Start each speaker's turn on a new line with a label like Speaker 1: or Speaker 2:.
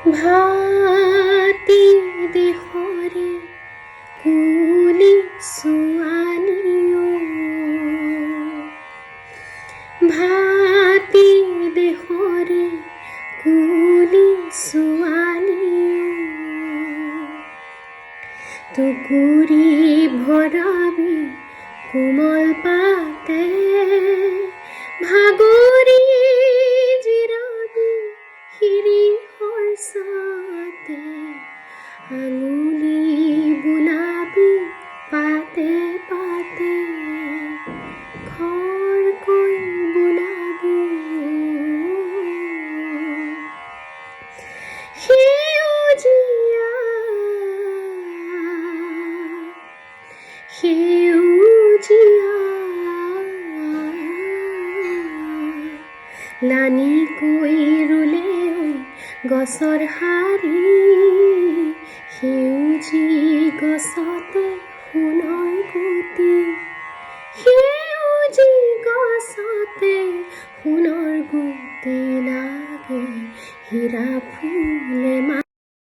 Speaker 1: ভাতি দেশৰে কুলি ছোৱালীও, ভাতি দেশৰে কুলি ছোৱালীও, টুকুৰি ভৰাবি কোমল পাতে, ভাগৰি জিৰাবি শিৰিষৰ ছাতে, আঙুলি বোলাবি পাতে পাতে, খৰকৈ বোলাবি সেউজীয়া সেউজীয়া লানিকৈ ৰুলে গছৰ শাৰী, সেউজী গছতে সোণৰ গুটি, সেউজী গছতে সোণৰ গুটি লাগে, হীৰা ফুলে